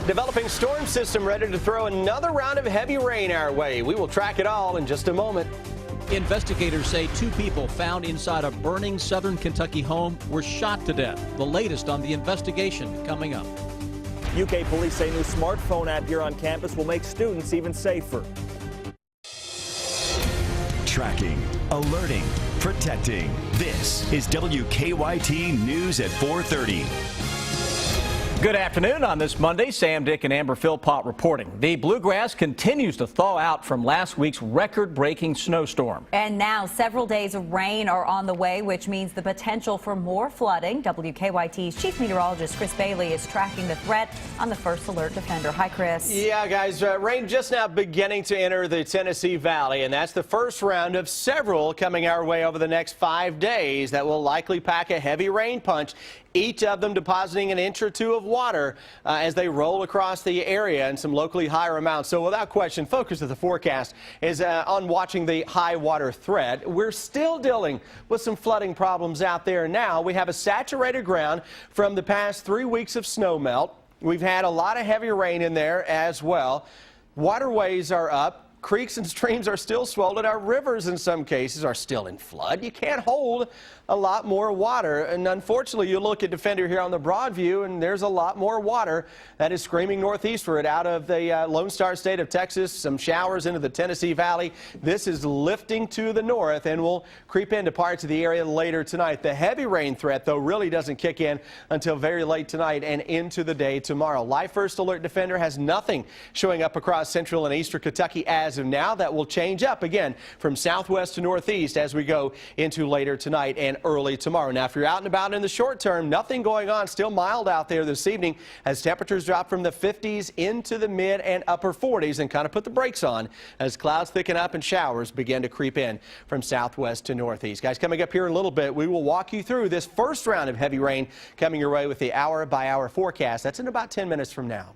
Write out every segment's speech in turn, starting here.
Developing storm system ready to throw another round of heavy rain our way. We will track it all in just a moment. Investigators say 2 people found inside a burning southern Kentucky home were shot to death. The latest on the investigation coming up. UK police say new smartphone app here on campus will make students even safer. Tracking, alerting, protecting. This is WKYT News at 4:30. Good afternoon on this Monday. Sam, Dick, and Amber Philpott reporting. The bluegrass continues to thaw out from last week's record-breaking snowstorm. And now several days of rain are on the way, which means the potential for more flooding. WKYT's chief meteorologist Chris Bailey is tracking the threat on the First Alert Defender. Hi, Chris. Yeah, guys, rain just now beginning to enter the Tennessee Valley, and that's the first round of several coming our way over the next 5 days that will likely pack a heavy rain punch, each of them depositing an inch or 2 of water as they roll across the area and some locally higher amounts. So without question, focus of the forecast is on watching the high water threat. We're still dealing with some flooding problems out there now. We have a saturated ground from the past 3 weeks of snow melt. We've had a lot of heavy rain in there as well. Waterways are up. Creeks and streams are still swollen. Our rivers, in some cases, are still in flood. You can't hold a lot more water. And unfortunately, you look at Defender here on the Broadview, and there's a lot more water that is screaming northeastward out of the Lone Star State of Texas. Some showers into the Tennessee Valley. This is lifting to the north and will creep into parts of the area later tonight. The heavy rain threat, though, really doesn't kick in until very late tonight and into the day tomorrow. Live First Alert Defender has nothing showing up across central and eastern Kentucky as of now. That will change up again from southwest to northeast as we go into later tonight and early tomorrow. Now, if you're out and about in the short term, nothing going on. Still mild out there this evening as temperatures drop from the 50s into the mid and upper 40s and kind of put the brakes on as clouds thicken up and showers begin to creep in from southwest to northeast. Guys, coming up here in a little bit, we will walk you through this first round of heavy rain coming your way with the hour-by-hour forecast. That's in about 10 minutes from now.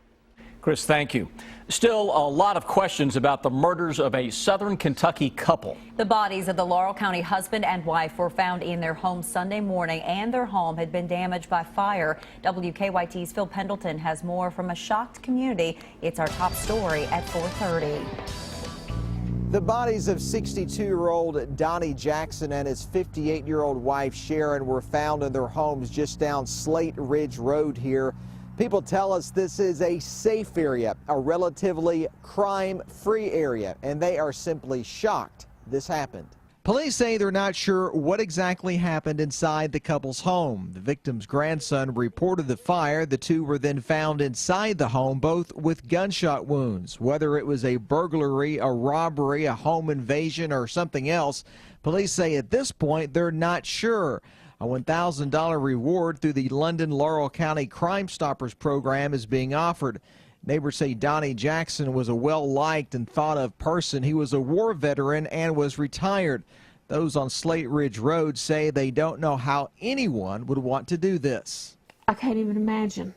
Chris, thank you. Still a lot of questions about the murders of a southern Kentucky couple. The bodies of the Laurel County husband and wife were found in their home Sunday morning, and their home had been damaged by fire. WKYT's Phil Pendleton has more from a shocked community. It's our top story at 4:30. The bodies of 62-year-old Donnie Jackson and his 58-year-old wife Sharon were found in their homes just down Slate Ridge Road here. People tell us this is a safe area, a relatively crime-free area, and they are simply shocked this happened. Police say they're not sure what exactly happened inside the couple's home. The victim's grandson reported the fire. The two were then found inside the home, both with gunshot wounds. Whether it was a burglary, a robbery, a home invasion, or something else, police say at this point they're not sure. A $1,000 reward through the London Laurel County Crime Stoppers program is being offered. Neighbors say Donnie Jackson was a well-liked and thought-of person. He was a war veteran and was retired. Those on Slate Ridge Road say they don't know how anyone would want to do this. I can't even imagine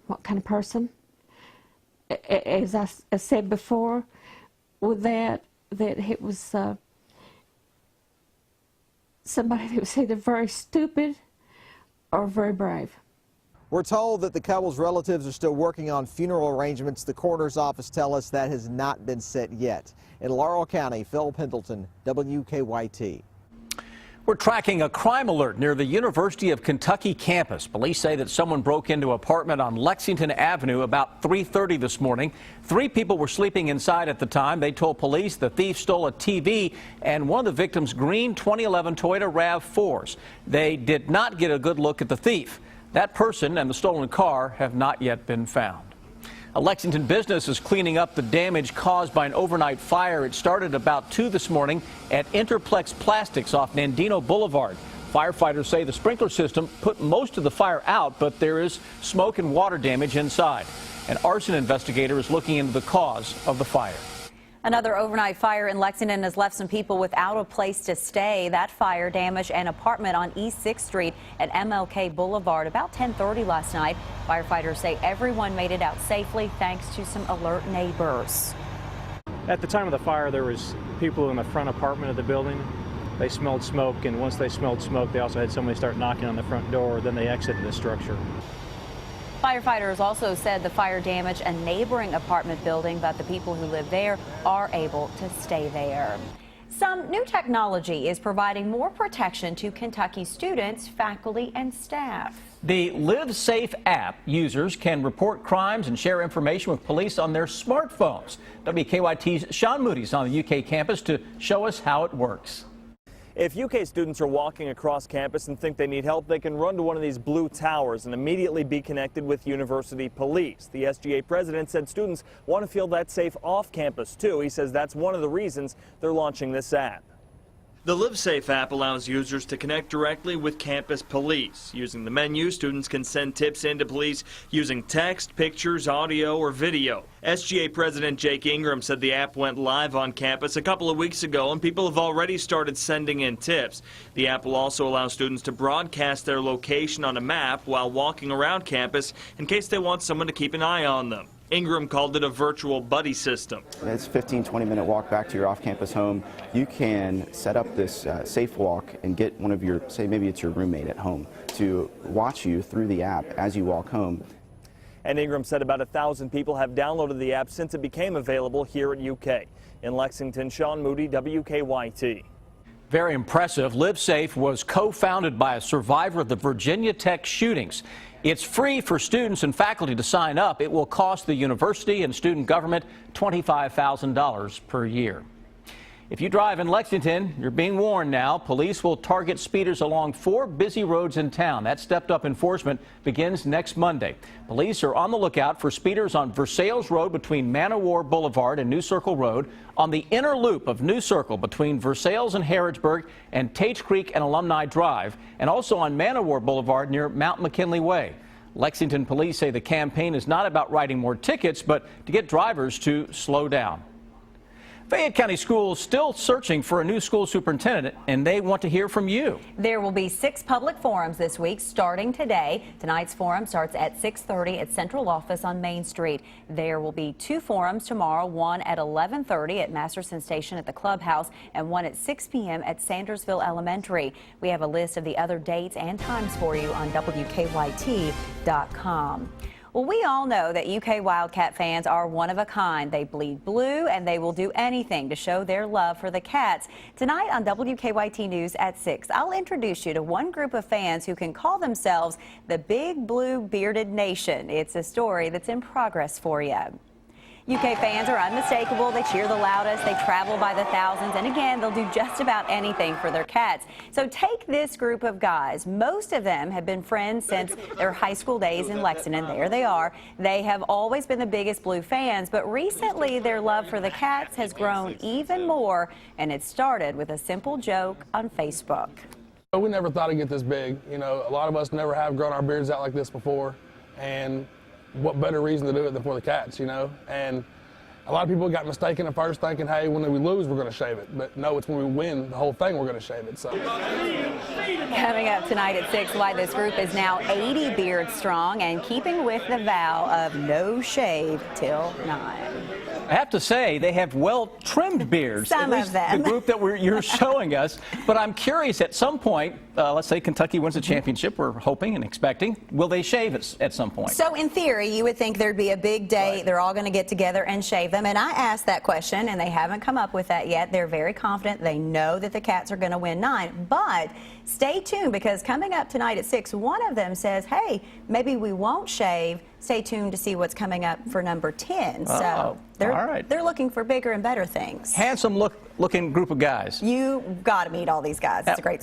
what kind of person. As I said before, with that it was somebody that was either very stupid or very brave. We're told that the couple's relatives are still working on funeral arrangements. The coroner's office tells us that has not been set yet. In Laurel County, Phil Pendleton, WKYT. We're tracking a crime alert near the University of Kentucky campus. Police say that someone broke into an apartment on Lexington Avenue about 3:30 this morning. 3 people were sleeping inside at the time. They told police the thief stole a TV and one of the victims' green 2011 Toyota RAV4s. They did not get a good look at the thief. That person and the stolen car have not yet been found. A Lexington business is cleaning up the damage caused by an overnight fire. It started about 2 this morning at Interplex Plastics off Nandino Boulevard. Firefighters say the sprinkler system put most of the fire out, but there is smoke and water damage inside. An arson investigator is looking into the cause of the fire. Another overnight fire in Lexington has left some people without a place to stay. That fire damaged an apartment on East 6th Street at MLK Boulevard about 10:30 last night. Firefighters say everyone made it out safely thanks to some alert neighbors. At the time of the fire, there was people in the front apartment of the building. They smelled smoke, and once they smelled smoke, they also had somebody start knocking on the front door. Then they exited the structure. Firefighters also said the fire damaged a neighboring apartment building, but the people who live there are able to stay there. Some new technology is providing more protection to Kentucky students, faculty, and staff. The Live Safe app users can report crimes and share information with police on their smartphones. WKYT's Sean Moody's on the UK campus to show us how it works. If UK students are walking across campus and think they need help, they can run to one of these blue towers and immediately be connected with university police. The SGA president said students want to feel that safe off campus, too. He says that's one of the reasons they're launching this app. The Live Safe app allows users to connect directly with campus police. Using the menu, students can send tips in to police using text, pictures, audio, or video. SGA President Jake Ingram said the app went live on campus a couple of weeks ago, and people have already started sending in tips. The app will also allow students to broadcast their location on a map while walking around campus in case they want someone to keep an eye on them. Ingram called it a virtual buddy system. It's a 15-20 minute walk back to your off-campus home. You can set up this safe walk and get one of your, say maybe it's your roommate at home, to watch you through the app as you walk home. And Ingram said about 1,000 people have downloaded the app since it became available here at UK. In Lexington, Sean Moody, WKYT. Very impressive. Live Safe was co-founded by a survivor of the Virginia Tech shootings. It's free for students and faculty to sign up. It will cost the university and student government $25,000 per year. If you drive in Lexington, you're being warned now. Police will target speeders along 4 busy roads in town. That stepped-up enforcement begins next Monday. Police are on the lookout for speeders on Versailles Road between Man o' War Boulevard and New Circle Road, on the inner loop of New Circle between Versailles and Harrodsburg and Tates Creek and Alumni Drive, and also on Man o' War Boulevard near Mount McKinley Way. Lexington police say the campaign is not about writing more tickets, but to get drivers to slow down. Fayette County Schools still searching for a new school superintendent, and they want to hear from you. There will be 6 public forums this week starting today. Tonight's forum starts at 6:30 at Central Office on Main Street. There will be 2 forums tomorrow, one at 11:30 at Masterson Station at the clubhouse and one at 6 p.m. at Sandersville Elementary. We have a list of the other dates and times for you on WKYT.com. Well, we all know that UK Wildcat fans are one of a kind. They bleed blue and they will do anything to show their love for the Cats. Tonight on WKYT News at 6, I'll introduce you to one group of fans who can call themselves the Big Blue Bearded Nation. It's a story that's in progress for you. UK fans are unmistakable. They cheer the loudest. They travel by the thousands. And again, they'll do just about anything for their Cats. So take this group of guys. Most of them have been friends since their high school days in Lexington. There they are. They have always been the biggest Blue fans, but recently their love for the Cats has grown even more, and it started with a simple joke on Facebook. We never thought it'd get this big. You know, a lot of us never have grown our beards out like this before, and what better reason to do it than for the Cats, you know? And a lot of people got mistaken at first thinking, hey, when we lose, we're going to shave it. But no, it's when we win the whole thing, we're going to shave it. So. Coming up tonight at 6, why this group is now 80 beards strong and keeping with the vow of no shave till 9. I have to say, they have well-trimmed beards. Some at least of them. The group that you're showing us. But I'm curious, at some point, let's say Kentucky wins the championship, we're hoping and expecting, will they shave at some point? So in theory, you would think there'd be a big day. Right. They're all going to get together and shave them. And I asked that question, and they haven't come up with that yet. They're very confident. They know that the Cats are going to win 9. But stay tuned, because coming up tonight at 6, one of them says, hey, maybe we won't shave. Stay tuned to see what's coming up for number 10. So they're looking for bigger and better things. Handsome looking group of guys. You got to meet all these guys. It's a great story.